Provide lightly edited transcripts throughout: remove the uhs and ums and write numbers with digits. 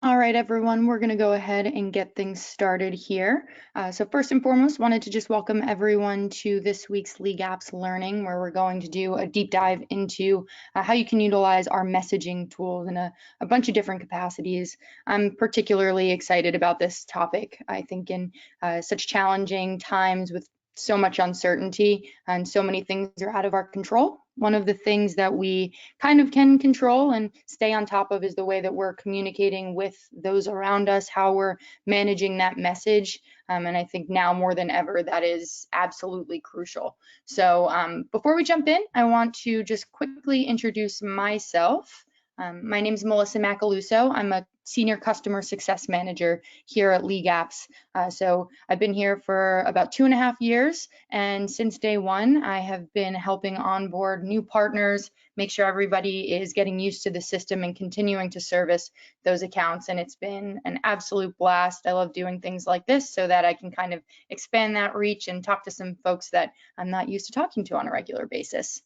All right, everyone, we're going to go ahead and get things started here. So first and foremost, wanted to just welcome everyone to this week's LeagueApps Learning, where we're going to do a deep dive into how you can utilize our messaging tools in a bunch of different capacities. I'm particularly excited about this topic. I think in such challenging times with so much uncertainty and so many things are out of our control. One of the things that we kind of can control and stay on top of is the way that we're communicating with those around us, how we're managing that message. And I think now more than ever, that is absolutely crucial. So before we jump in, I want to just quickly introduce myself. My name is Melissa Macaluso. I'm a Senior Customer Success Manager here at LeagueApps. So I've been here for about 2.5 years, and since day one, I have been helping onboard new partners, make sure everybody is getting used to the system and continuing to service those accounts. And it's been an absolute blast. I love doing things like this so that I can kind of expand that reach and talk to some folks that I'm not used to talking to on a regular basis.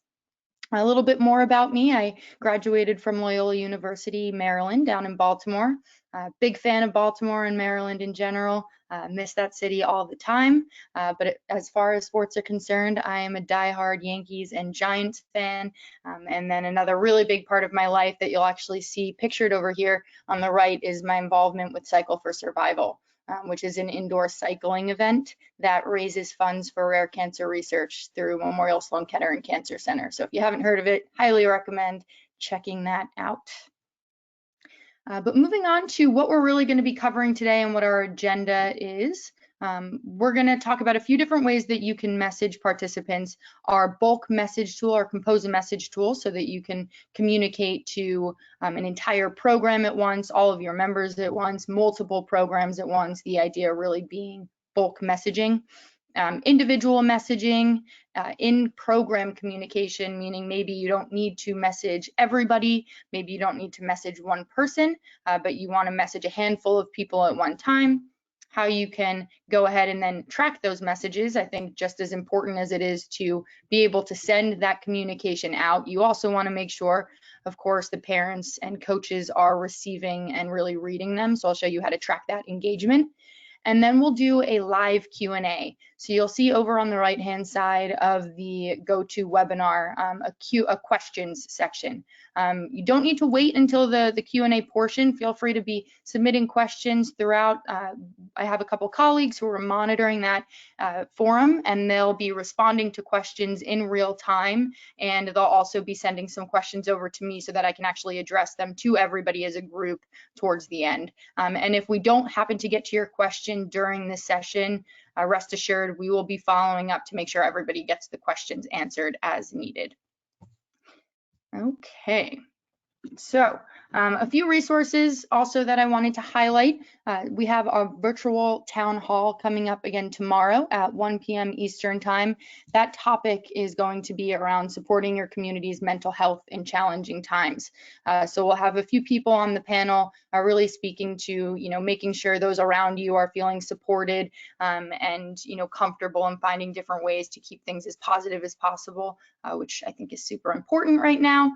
A little bit more about me. I graduated from Loyola University, Maryland, down in Baltimore. Big fan of Baltimore and Maryland in general. Miss that city all the time. But as far as sports are concerned, I am a diehard Yankees and Giants fan. And then another really big part of my life that you'll actually see pictured over here on the right is my involvement with Cycle for Survival. Which is an indoor cycling event that raises funds for rare cancer research through Memorial Sloan Kettering Cancer Center. So if you haven't heard of it, highly recommend checking that out. But moving on to what we're really going to be covering today and what our agenda is. We're going to talk about a few different ways that you can message participants. Our bulk message tool, our compose a message tool, so that you can communicate to an entire program at once, all of your members at once, multiple programs at once, the idea really being bulk messaging. Individual messaging, in-program communication, meaning maybe you don't need to message everybody, maybe you don't need to message one person, but you want to message a handful of people at one time. How you can go ahead and then track those messages, I think just as important as it is to be able to send that communication out, you also want to make sure, of course, the parents and coaches are receiving and really reading them. So I'll show you how to track that engagement. And then we'll do a live Q&A. So you'll see over on the right-hand side of the GoToWebinar a questions section. You don't need to wait until the Q&A portion. Feel free to be submitting questions throughout. I have a couple colleagues who are monitoring that forum, and they'll be responding to questions in real time. And they'll also be sending some questions over to me so that I can actually address them to everybody as a group towards the end. And if we don't happen to get to your question during this session, rest assured we will be following up to make sure everybody gets the questions answered as needed. Okay. So a few resources also that I wanted to highlight. We have our virtual town hall coming up again tomorrow at 1 p.m. Eastern time. That topic is going to be around supporting your community's mental health in challenging times. So we'll have a few people on the panel really speaking to, making sure those around you are feeling supported and, comfortable and finding different ways to keep things as positive as possible, which I think is super important right now.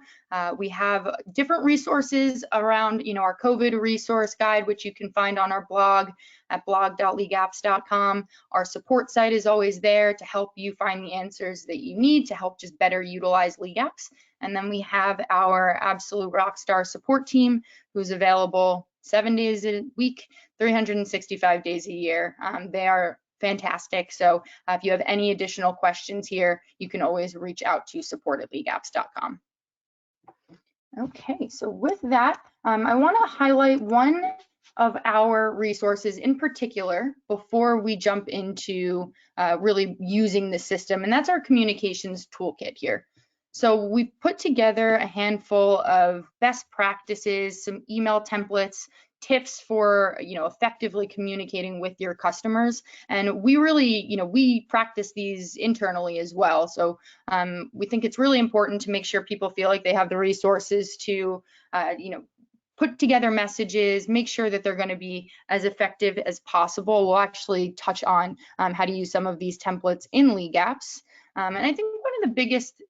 We have different resources around, our COVID resource guide, which you can find on our blog at blog.leagueapps.com. Our support site is always there to help you find the answers that you need to help just better utilize LeagueApps. And then we have our absolute rockstar support team who's available 7 days a week, 365 days a year. They are fantastic. So if you have any additional questions here, you can always reach out to support@leagueapps.com. Okay, so with that, I want to highlight one of our resources in particular before we jump into really using the system, and that's our communications toolkit here. So we've put together a handful of best practices, some email templates, tips for effectively communicating with your customers, and we really we practice these internally as well. So we think it's really important to make sure people feel like they have the resources to put together messages, make sure that they're going to be as effective as possible. We'll actually touch on how to use some of these templates in LeagueApps. And I think one of the biggest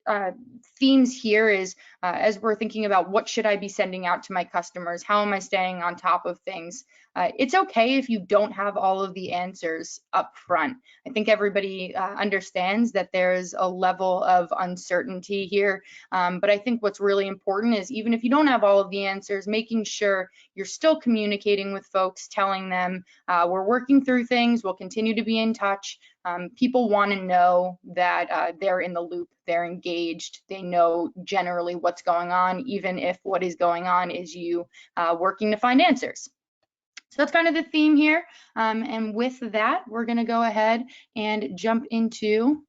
themes here is as we're thinking about what should I be sending out to my customers, how am I staying on top of things, it's okay if you don't have all of the answers up front. I think everybody understands that there's a level of uncertainty here, but I think what's really important is even if you don't have all of the answers, making sure you're still communicating with folks, telling them we're working through things, we'll continue to be in touch. People want to know that they're in the loop, they're engaged, they know generally what's going on, even if what is going on is you working to find answers. So that's kind of the theme here. And with that, we're going to go ahead and jump into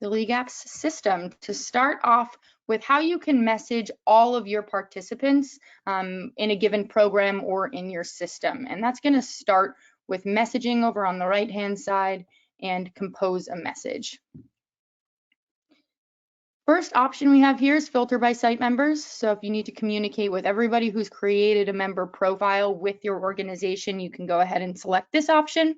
the LeagueApps system to start off with how you can message all of your participants in a given program or in your system. And that's going to start with messaging over on the right-hand side and compose a message. First option we have here is filter by site members. So if you need to communicate with everybody who's created a member profile with your organization, you can go ahead and select this option.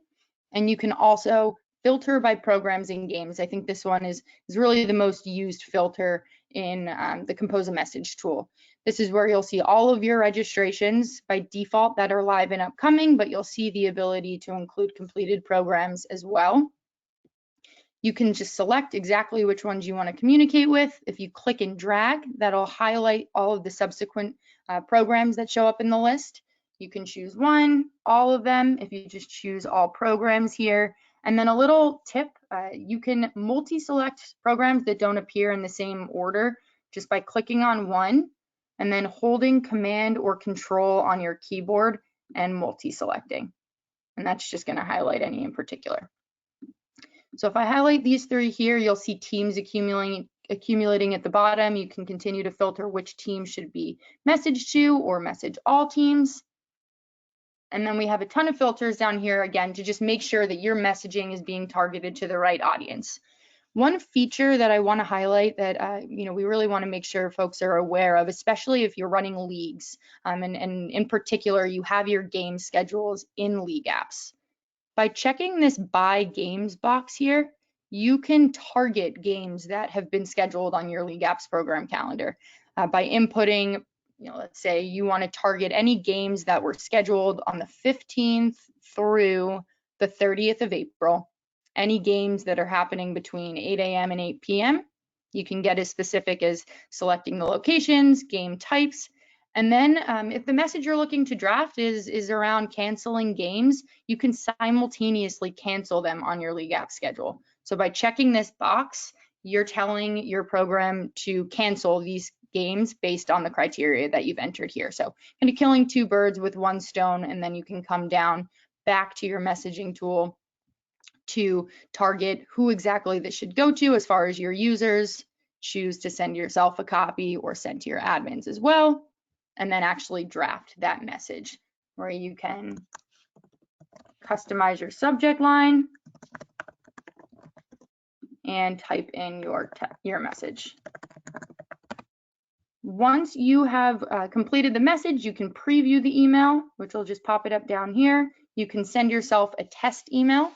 And you can also filter by programs and games. I think this one is really the most used filter in the Compose a Message tool. This is where you'll see all of your registrations by default that are live and upcoming, but you'll see the ability to include completed programs as well. You can just select exactly which ones you want to communicate with. If you click and drag, that'll highlight all of the subsequent programs that show up in the list. You can choose one, all of them, if you just choose all programs here. And then a little tip, you can multi-select programs that don't appear in the same order just by clicking on one and then holding Command or Control on your keyboard and multi-selecting. And that's just going to highlight any in particular. So if I highlight these three here, you'll see teams accumulating at the bottom. You can continue to filter which team should be messaged to or message all teams. And then we have a ton of filters down here, again, to just make sure that your messaging is being targeted to the right audience. One feature that I want to highlight that we really want to make sure folks are aware of, especially if you're running leagues, and in particular, you have your game schedules in LeagueApps. By checking this By Games box here, you can target games that have been scheduled on your LeagueApps program calendar. By inputting, let's say you want to target any games that were scheduled on the 15th through the 30th of April, any games that are happening between 8 a.m. and 8 p.m. You can get as specific as selecting the locations, game types, and then if the message you're looking to draft is around canceling games, you can simultaneously cancel them on your LeagueApps schedule. So by checking this box, you're telling your program to cancel these games based on the criteria that you've entered here. So kind of killing two birds with one stone, and then you can come down back to your messaging tool to target who exactly this should go to as far as your users, choose to send yourself a copy or send to your admins as well, and then actually draft that message where you can customize your subject line and type in your message. Once you have completed the message, you can preview the email, which will just pop it up down here. You can send yourself a test email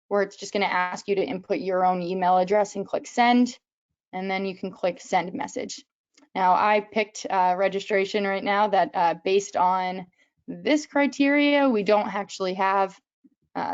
where it's just going to ask you to input your own email address and click send, and then you can click send message. Now I picked registration right now that based on this criteria, we don't actually have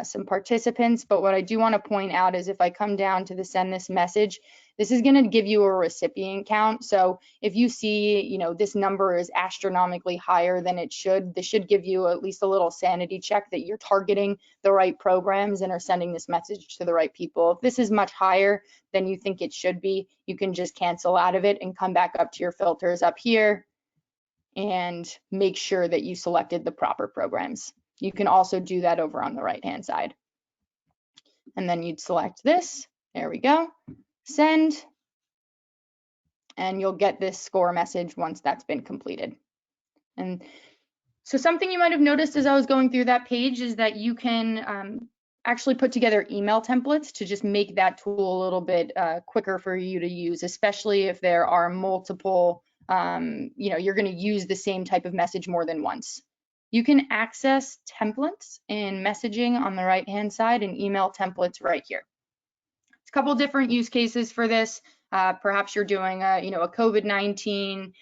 some participants, but what I do want to point out is if I come down to the send this message, this is going to give you a recipient count. So if you see, this number is astronomically higher than it should, this should give you at least a little sanity check that you're targeting the right programs and are sending this message to the right people. If this is much higher than you think it should be, you can just cancel out of it and come back up to your filters up here and make sure that you selected the proper programs. You can also do that over on the right-hand side. And then you'd select this, there we go, send, and you'll get this score message once that's been completed. And so something you might have noticed as I was going through that page is that you can actually put together email templates to just make that tool a little bit quicker for you to use, especially if there are multiple, you're going to use the same type of message more than once. You can access templates in messaging on the right-hand side and email templates right here. It's a couple different use cases for this. Perhaps you're doing a, a COVID-19,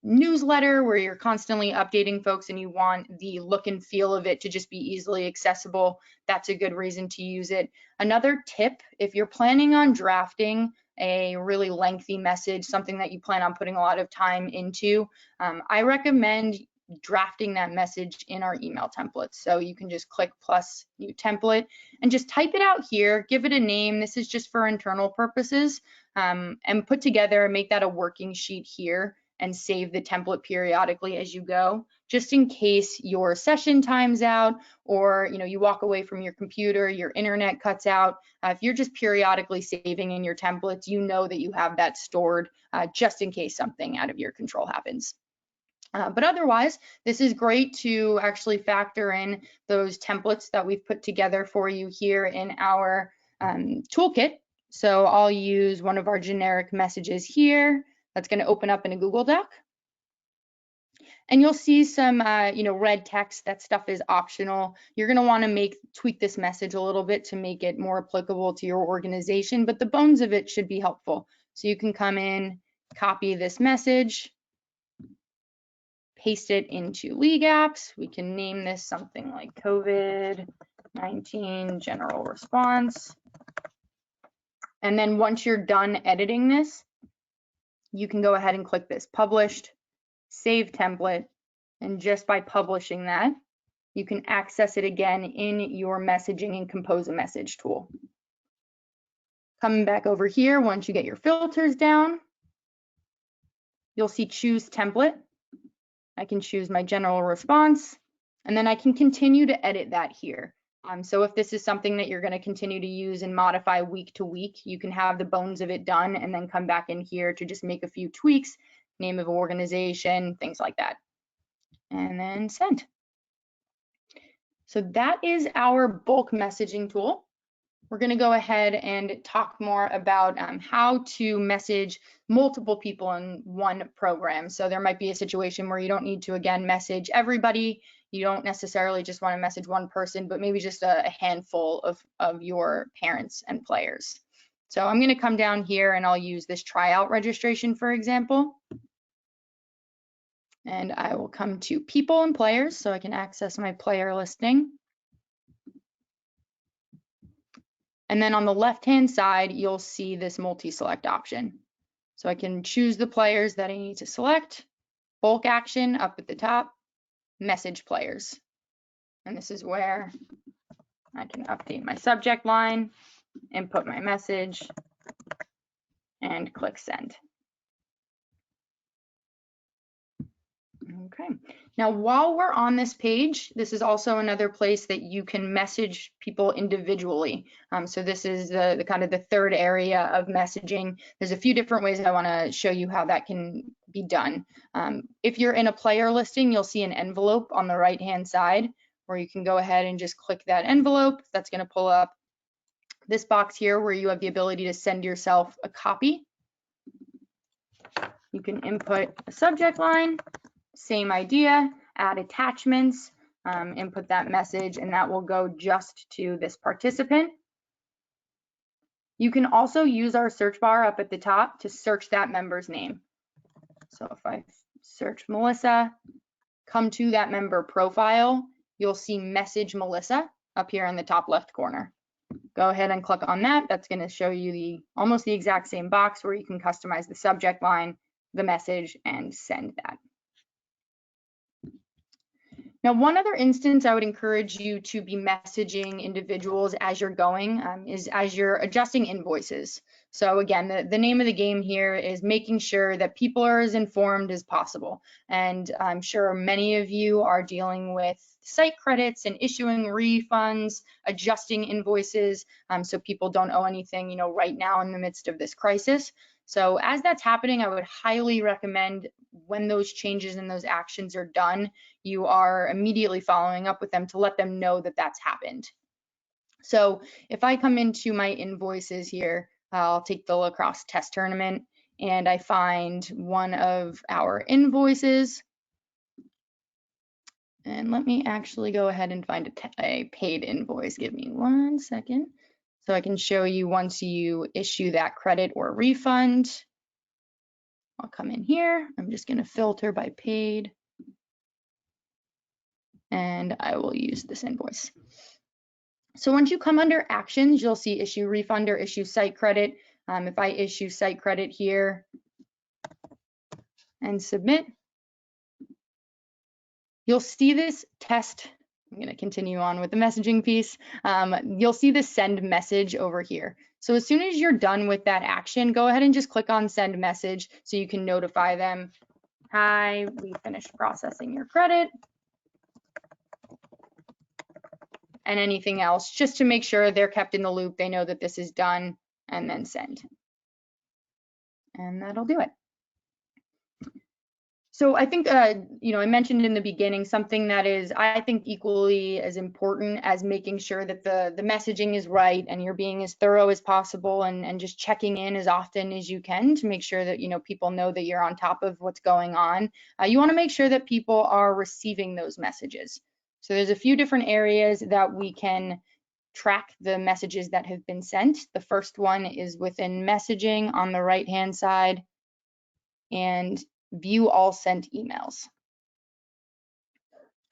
newsletter where you're constantly updating folks and you want the look and feel of it to just be easily accessible. That's a good reason to use it. Another tip, if you're planning on drafting a really lengthy message, something that you plan on putting a lot of time into, I recommend drafting that message in our email templates. So you can just click plus new template and just type it out here, give it a name. This is just for internal purposes, and put together, make that a working sheet here and save the template periodically as you go, just in case your session times out or you walk away from your computer, your internet cuts out. If you're just periodically saving in your templates, you know that you have that stored just in case something out of your control happens. But otherwise, this is great to actually factor in those templates that we've put together for you here in our toolkit. So I'll use one of our generic messages here. That's going to open up in a Google Doc. And you'll see some, red text. That stuff is optional. You're going to want to tweak this message a little bit to make it more applicable to your organization, but the bones of it should be helpful. So you can come in, copy this message, paste it into LeagueApps. We can name this something like COVID-19 general response. And then once you're done editing this, you can go ahead and click this published, save template, and just by publishing that, you can access it again in your messaging and compose a message tool. Coming back over here, once you get your filters down, you'll see choose template. I can choose my general response, and then I can continue to edit that here. So if this is something that you're going to continue to use and modify week to week, you can have the bones of it done and then come back in here to just make a few tweaks, name of organization, things like that, and then send. So that is our bulk messaging tool. We're going to go ahead and talk more about how to message multiple people in one program. So there might be a situation where you don't need to, again, message everybody. You don't necessarily just want to message one person, but maybe just a handful of your parents and players. So I'm going to come down here and I'll use this tryout registration, for example. And I will come to people and players so I can access my player listing. And then on the left-hand side, you'll see this multi-select option. So I can choose the players that I need to select, bulk action up at the top, message players. And this is where I can update my subject line, input my message, and click send. Okay, now while we're on this page, this is also another place that you can message people individually. So this is the kind of the third area of messaging. There's a few different ways I want to show you how that can be done. If you're in a player listing, you'll see an envelope on the right-hand side where you can go ahead and just click that envelope. That's going to pull up this box here where you have the ability to send yourself a copy. You can input a subject line. Same idea, add attachments, input that message, and that will go just to this participant. You can also use our search bar up at the top to search that member's name. So if I search Melissa, come to that member profile, you'll see message Melissa up here in the top left corner. Go ahead and click on that. That's going to show you almost the exact same box where you can customize the subject line, the message, and send that. Now, one other instance I would encourage you to be messaging individuals as you're going is as you're adjusting invoices. So again, the name of the game here is making sure that people are as informed as possible. And I'm sure many of you are dealing with site credits and issuing refunds, adjusting invoices so people don't owe anything, right now in the midst of this crisis. So as that's happening, I would highly recommend when those changes and those actions are done, you are immediately following up with them to let them know that that's happened. So if I come into my invoices here, I'll take the lacrosse test tournament and I find one of our invoices. And let me actually go ahead and find a paid invoice. Give me 1 second. So I can show you once you issue that credit or refund. I'll come in here. I'm just going to filter by paid. And I will use this invoice. So once you come under actions, you'll see issue refund or issue site credit. If I issue site credit here and submit, you'll see this test. I'm going to continue on with the messaging piece. You'll see the send message over here. So as soon as you're done with that action, go ahead and just click on send message so you can notify them, hi, we finished processing your credit, and anything else, just to make sure they're kept in the loop, they know that this is done, and then send. And that'll do it. So I think, you know, I mentioned in the beginning something that is, I think, equally as important as making sure that the messaging is right and you're being as thorough as possible and just checking in as often as you can to make sure that, you know, people know that you're on top of what's going on. You want to make sure that people are receiving those messages. So there's a few different areas that we can track the messages that have been sent. The first one is within messaging on the right-hand side, and view all sent emails.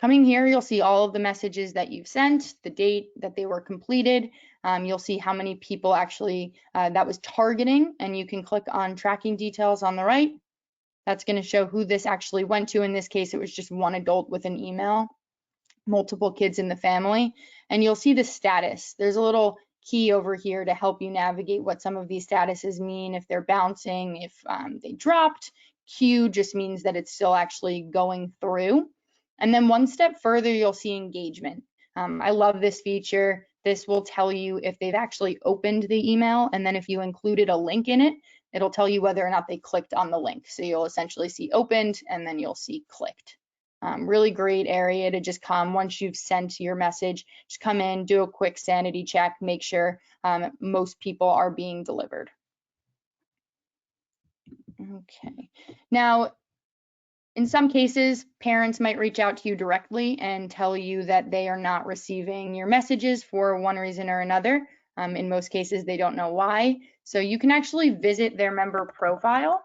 Coming here, you'll see all of the messages that you've sent, the date that they were completed. You'll see how many people actually that was targeting, and you can click on tracking details on the right. That's going to show who this actually went to. In this case, it was just one adult with an email, multiple kids in the family, and you'll see the status. There's a little key over here to help you navigate what some of these statuses mean, if they're bouncing, if they dropped. Q just means that it's still actually going through. And then one step further, you'll see engagement. I love this feature. This will tell you if they've actually opened the email, and then if you included a link in it, it'll tell you whether or not they clicked on the link. So you'll essentially see opened, and then you'll see clicked. Really great area to just come once you've sent your message, just come in, do a quick sanity check, make sure most people are being delivered. Okay, now in some cases, parents might reach out to you directly and tell you that they are not receiving your messages for one reason or another. In most cases, they don't know why. So you can actually visit their member profile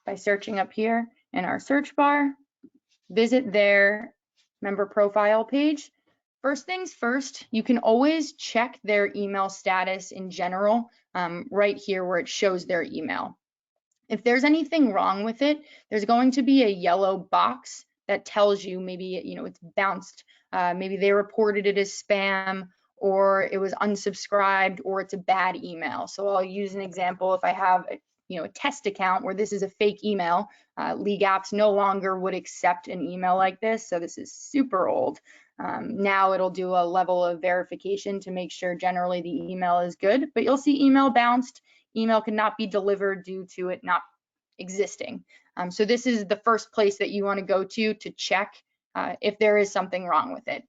by searching up here in our search bar. Visit their member profile page. First things first, you can always check their email status in general right here where it shows their email. If there's anything wrong with it, there's going to be a yellow box that tells you maybe, you know, it's bounced, maybe they reported it as spam, or it was unsubscribed, or it's a bad email. So I'll use an example. If I have a test account where this is a fake email, LeagueApps no longer would accept an email like this. So this is super old. Now it'll do a level of verification to make sure generally the email is good, but you'll see email bounced. Email cannot be delivered due to it not existing. So this is the first place that you want to go to check if there is something wrong with it.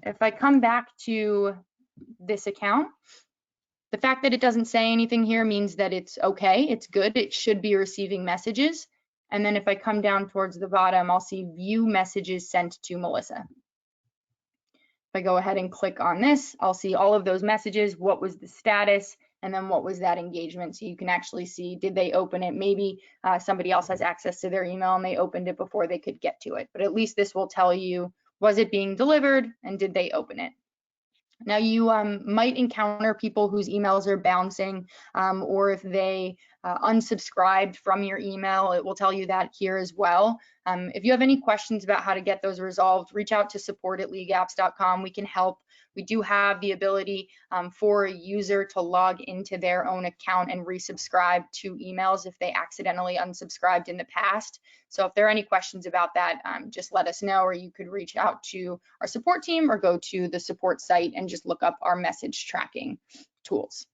If I come back to this account, the fact that it doesn't say anything here means that it's okay, it's good, it should be receiving messages. And then if I come down towards the bottom, I'll see view messages sent to Melissa. If I go ahead and click on this, I'll see all of those messages, what was the status, and then what was that engagement. So you can actually see, did they open it? Maybe somebody else has access to their email and they opened it before they could get to it. But at least this will tell you, was it being delivered and did they open it? Now you might encounter people whose emails are bouncing, or if they unsubscribed from your email, it will tell you that here as well. If you have any questions about how to get those resolved, reach out to support@leagueapps.com. We can help. We do have the ability for a user to log into their own account and resubscribe to emails if they accidentally unsubscribed in the past. So if there are any questions about that, just let us know, or you could reach out to our support team or go to the support site and just look up our message tracking tools.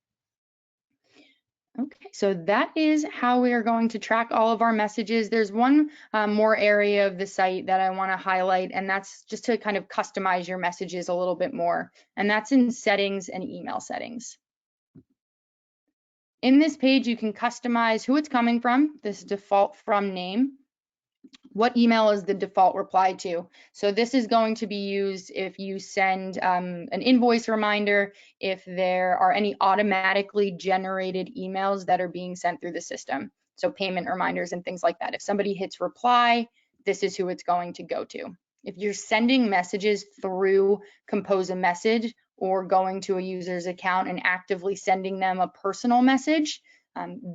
Okay, so that is how we are going to track all of our messages. There's one more area of the site that I want to highlight, and that's just to kind of customize your messages a little bit more, and that's in settings and email settings. In this page, you can customize who it's coming from, this default from name. what email is the default reply to? So this is going to be used if you send an invoice reminder, if there are any automatically generated emails that are being sent through the system. So payment reminders and things like that. If somebody hits reply, this is who it's going to go to. If you're sending messages through Compose a Message or going to a user's account and actively sending them a personal message,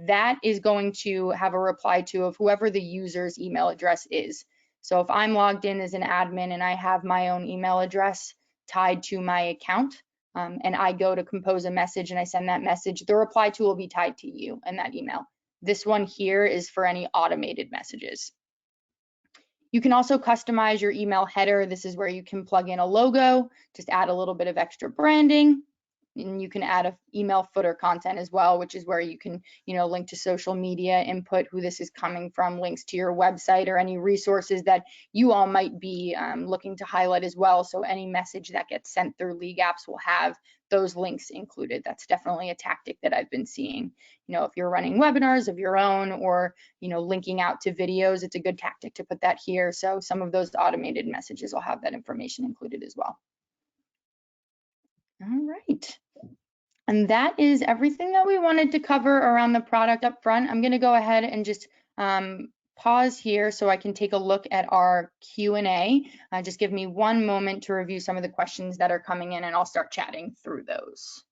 that is going to have a reply to of whoever the user's email address is. So if I'm logged in as an admin and I have my own email address tied to my account, and I go to compose a message and I send that message, the reply to will be tied to you and that email. This one here is for any automated messages. You can also customize your email header. This is where you can plug in a logo, just add a little bit of extra branding. And you can add a email footer content as well, which is where you can, link to social media, input who this is coming from, links to your website or any resources that you all might be looking to highlight as well. So any message that gets sent through LeagueApps will have those links included. That's definitely a tactic that I've been seeing. If you're running webinars of your own or, linking out to videos, it's a good tactic to put that here. So some of those automated messages will have that information included as well. All right. And that is everything that we wanted to cover around the product up front. I'm going to go ahead and just pause here so I can take a look at our Q&A. Just give me one moment to review some of the questions that are coming in, and I'll start chatting through those.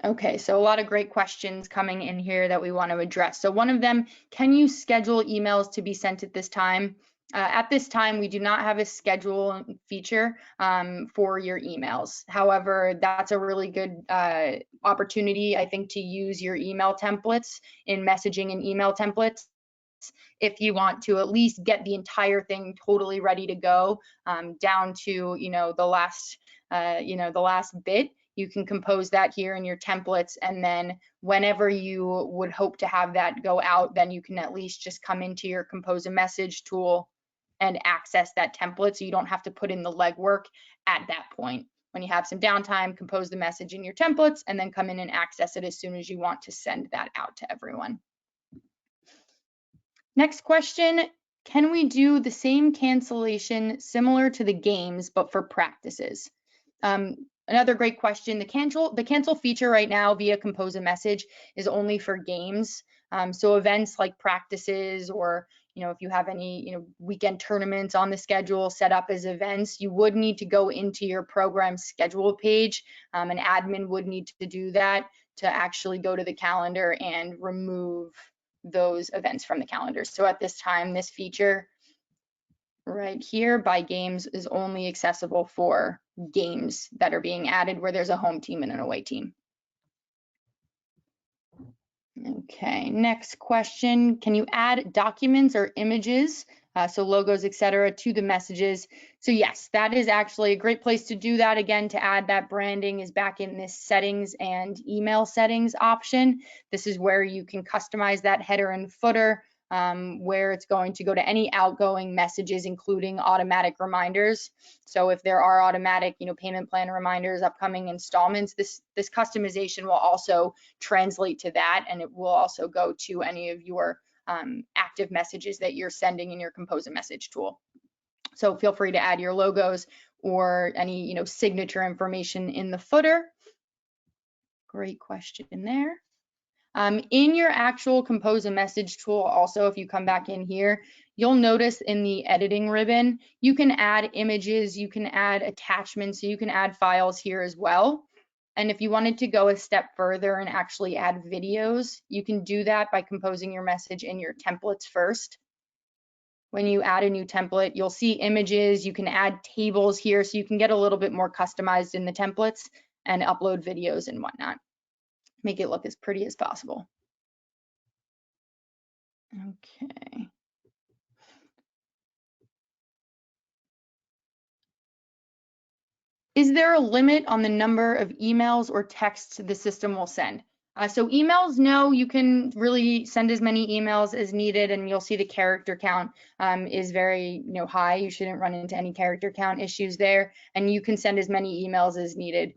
Okay, so a lot of great questions coming in here that we want to address. So one of them, can you schedule emails to be sent at this time? At this time, we do not have a schedule feature for your emails. However, that's a really good opportunity, I think, to use your email templates in messaging and email templates if you want to at least get the entire thing totally ready to go down to, the last, the last bit. You can compose that here in your templates, and then whenever you would hope to have that go out, then you can at least just come into your compose a message tool and access that template, so you don't have to put in the legwork at that point. When you have some downtime, compose the message in your templates and then come in and access it as soon as you want to send that out to everyone. Next question, can we do the same cancellation similar to the games but for practices? Another great question. The cancel feature right now via compose a message is only for games. So events like practices or if you have any weekend tournaments on the schedule set up as events, you would need to go into your program schedule page. An admin would need to do that to actually go to the calendar and remove those events from the calendar. So at this time, this feature right here by games is only accessible for games that are being added where there's a home team and an away team. Okay, next question. Can you add documents or images, so logos, etc., to the messages? So yes, that is actually a great place to do that. Again, to add that branding is back in this settings and email settings option. This is where you can customize that header and footer, where it's going to go to any outgoing messages, including automatic reminders. So if there are automatic, payment plan reminders, upcoming installments, this customization will also translate to that, and it will also go to any of your active messages that you're sending in your compose a message tool. So feel free to add your logos or any, signature information in the footer. Great question there. In your actual compose a message tool also, if you come back in here, you'll notice in the editing ribbon, you can add images, you can add attachments, so you can add files here as well. And if you wanted to go a step further and actually add videos, you can do that by composing your message in your templates first. When you add a new template, you'll see images, you can add tables here, so you can get a little bit more customized in the templates and upload videos and whatnot. Make it look as pretty as possible. Okay. Is there a limit on the number of emails or texts the system will send? So emails, no, you can really send as many emails as needed, and you'll see the character count is very, high. You shouldn't run into any character count issues there, and you can send as many emails as needed.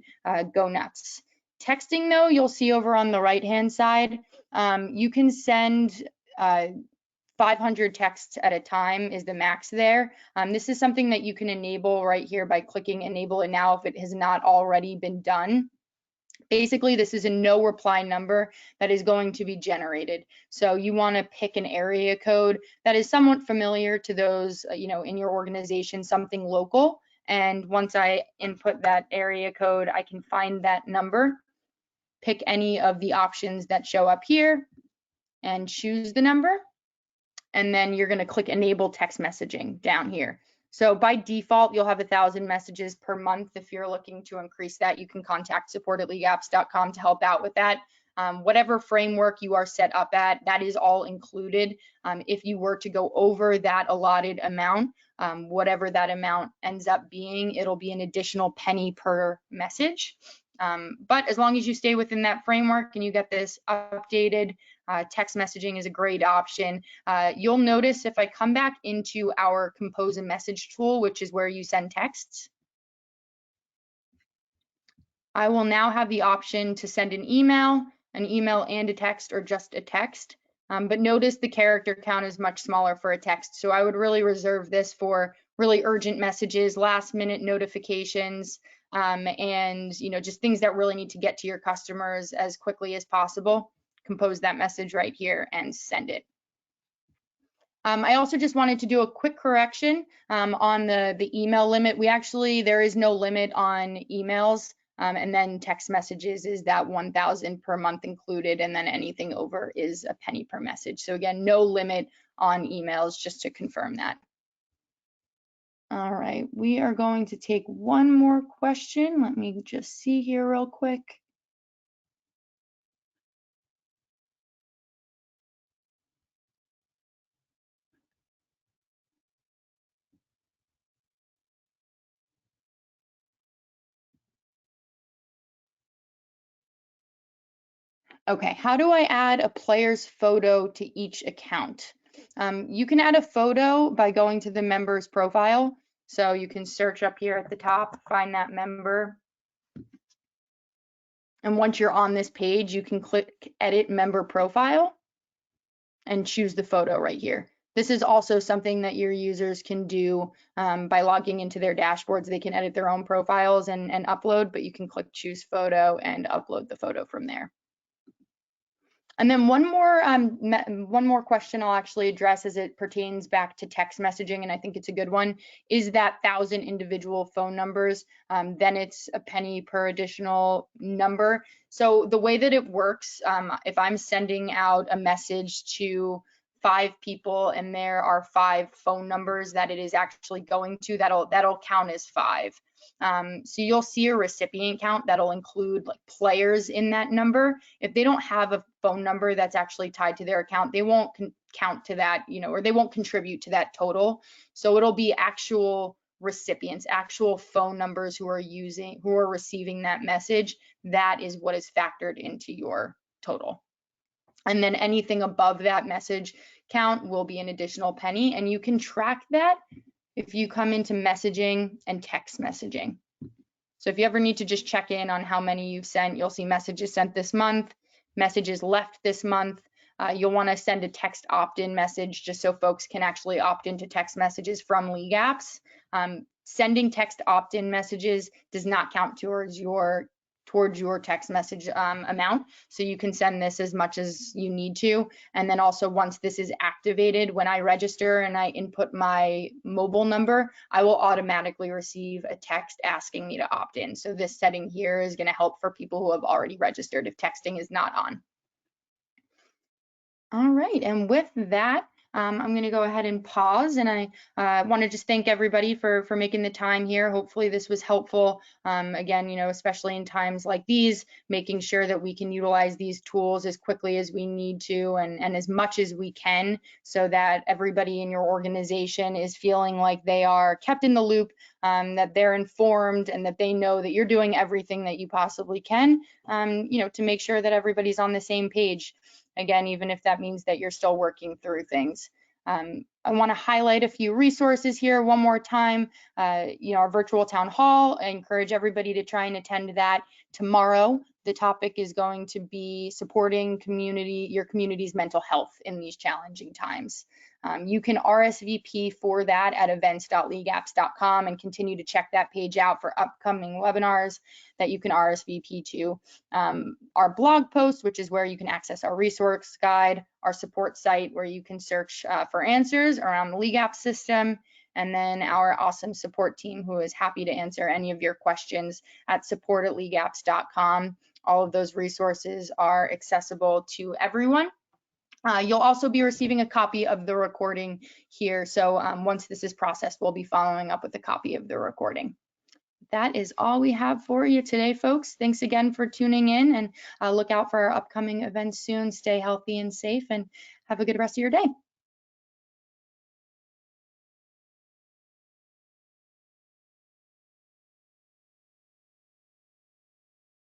Go nuts. Texting, though, you'll see over on the right-hand side, you can send 500 texts at a time is the max there. This is something that you can enable right here by clicking enable it now if it has not already been done. Basically, this is a no reply number that is going to be generated. So you want to pick an area code that is somewhat familiar to those, in your organization, something local. And once I input that area code, I can find that number, pick any of the options that show up here and choose the number. And then you're going to click enable text messaging down here. So by default, you'll have 1,000 messages per month. If you're looking to increase that, you can contact support@leagueapps.com to help out with that. Whatever framework you are set up at, that is all included. If you were to go over that allotted amount, whatever that amount ends up being, it'll be an additional penny per message. But as long as you stay within that framework and you get this updated, text messaging is a great option. You'll notice if I come back into our compose a message tool, which is where you send texts, I will now have the option to send an email and a text, or just a text. But notice the character count is much smaller for a text. So I would really reserve this for really urgent messages, last minute notifications, and just things that really need to get to your customers as quickly as possible. Compose that message right here and send it. I also just wanted to do a quick correction on the email limit. There is no limit on emails, and then text messages is that 1,000 per month included, and then anything over is a penny per message. So again, no limit on emails, just to confirm that. All right, we are going to take one more question. Let me just see here real quick. Okay, how do I add a player's photo to each account? You can add a photo by going to the member's profile. So you can search up here at the top, find that member. And once you're on this page, you can click edit member profile and choose the photo right here. This is also something that your users can do by logging into their dashboards. They can edit their own profiles and upload, but you can click choose photo and upload the photo from there. And then one more question I'll actually address as it pertains back to text messaging, and I think it's a good one, is that 1,000 individual phone numbers. Then it's a penny per additional number. So the way that it works, if I'm sending out a message to 5 people and there are 5 phone numbers that it is actually going to, that'll count as 5. So you'll see a recipient count that'll include like players in that number. If they don't have a phone number that's actually tied to their account, they won't count to that, or they won't contribute to that total. So it'll be actual recipients, actual phone numbers who are receiving that message. That is what is factored into your total. And then anything above that message count will be an additional penny, and you can track that if you come into messaging and text messaging. So if you ever need to just check in on how many you've sent, you'll see messages sent this month, messages left this month. You'll want to send a text opt-in message just so folks can actually opt into text messages from LeagueApps. Sending text opt-in messages does not count towards your text message amount. So you can send this as much as you need to. And then also once this is activated, when I register and I input my mobile number, I will automatically receive a text asking me to opt in. So this setting here is going to help for people who have already registered if texting is not on. All right, and with that, I'm going to go ahead and pause, and I want to just thank everybody for making the time here. Hopefully this was helpful. Again, especially in times like these, making sure that we can utilize these tools as quickly as we need to and as much as we can, so that everybody in your organization is feeling like they are kept in the loop that they're informed and that they know that you're doing everything that you possibly can, to make sure that everybody's on the same page. Again, even if that means that you're still working through things. I want to highlight a few resources here one more time. Our virtual town hall, I encourage everybody to try and attend that tomorrow. The topic is going to be supporting your community's mental health in these challenging times. You can RSVP for that at events.leagueapps.com and continue to check that page out for upcoming webinars that you can RSVP to. Our blog post, which is where you can access our resource guide, our support site where you can search for answers around the LeagueApps system, and then our awesome support team who is happy to answer any of your questions at support@leagueapps.com. All of those resources are accessible to everyone. You'll also be receiving a copy of the recording here. So once this is processed, we'll be following up with a copy of the recording. That is all we have for you today, folks. Thanks again for tuning in, and look out for our upcoming events soon. Stay healthy and safe, and have a good rest of your day.